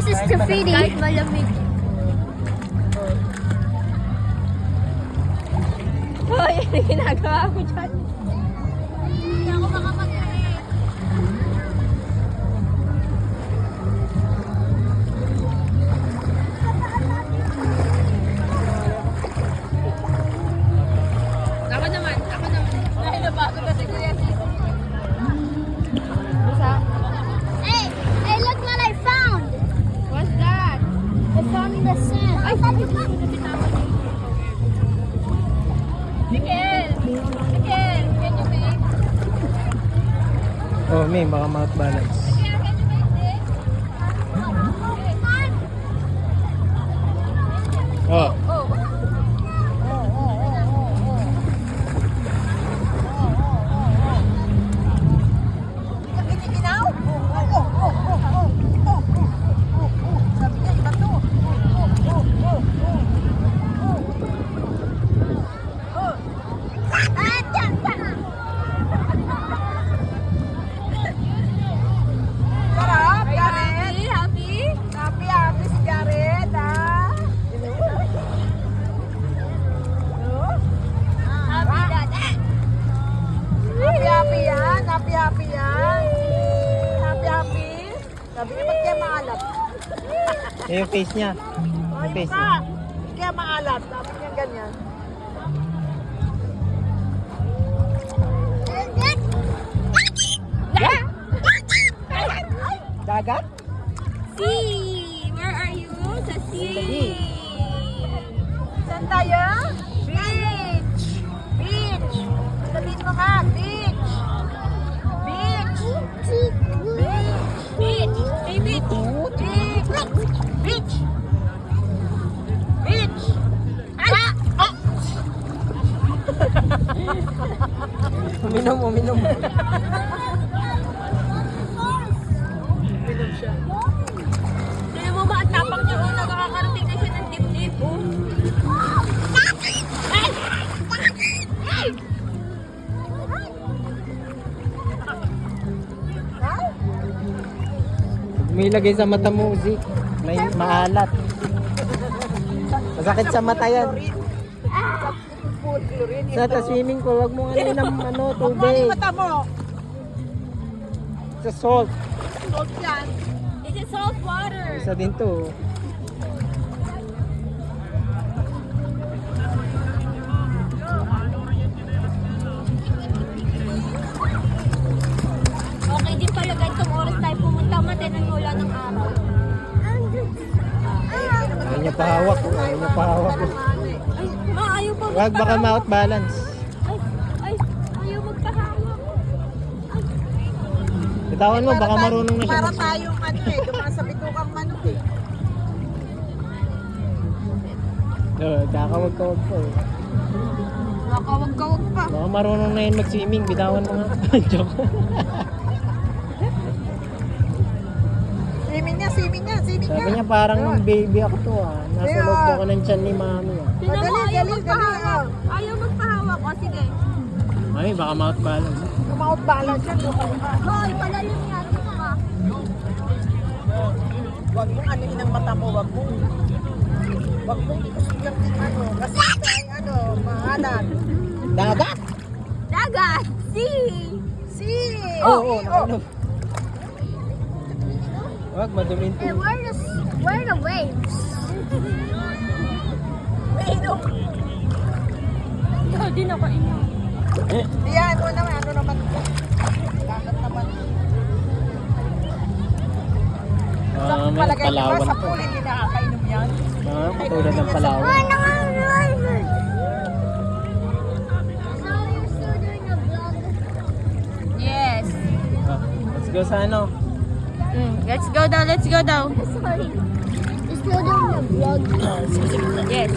This is graffiti. Kahit malamig. Hoy, ano ginagawa ko dyan? Hindi ako makapag-create. Ako naman. Dahil nabago kasi Kuya Sis. Hey, hey, look what I found. What's that? I found in the sand. Ay, Mikel, can you make? Oh, May, baka mouth balance. Mikel, can you make this? Oh, Oh. Sarap, Jared. Happy? Happy si Jared, ha? Happy dad. Happy yan. Happy yan. Happy. Sabi niya, ba't kaya maalat? yung face niya. O, Yung yung face ka. niya. Ba't kaya maalat? Sabi niya ganyan. Dagat? Sea! Where are you? Sa sea! Saan tayo? Beach! Beach! Sabihin mo ka, beach! Beach! Beach! Hey, beach! Beach! Beach! Beach! Uminom. Tignan mo ba ang tapang niyo? Nakakarating na siya ng dibdib. May lagay sa mata mo, Zik. May maalat. Masakit sa mata yan. Food chlorine. Sa swimming pool, wag mo ano ng tubig. Mata mo. Sa salt. Salt yan. Is it salt water? Isa din to. Okay din pala ganitong oras tayo pumunta. Matinan mo wala ng araw. Ayaw niya pahawak. Ayaw niya pahawak. Ay, ma, ayaw pa Wag baka mouth balance. Ay, ayaw magpahawak. Bitawan mo, baka marunong na siya. Para tayong dumaan sa bitukang manok eh. Kakawag ka eh. Nakawag-kawag pa. Baka marunong na yun mag-swimming. Bitawan mo nga. Joke. Swimming niya. Sabi niya parang baby ako to ah. Nasa Yeah. loob ako ng tiyan ni mami ah. Tignan mo, Dali, ayaw dali, magpahawak. Ayaw magpahawak. O, sige. Ay, baka mouth balance. Kumount balance yan. Hoy, palalim yan. Ka. Huwag mong anuhin ang mata mo. Huwag mong ikusog lang yung ano. Kasi ay maalat. Dagat? Dagat! Sea! Sea! Oo, ano. Wag, madumin to. And where are the waves? Mainom. Ikaw din ako inyo. Diyan mo naman. Ano naman? Dagat naman. May Palagay ko ba Palawan sa to. pool hindi nakakainom yan? Katulad ng Palawan. So you're still doing a vlog? Yes. Let's go sa ano. Let's go daw. Sorry. You're still doing a vlog? Yes.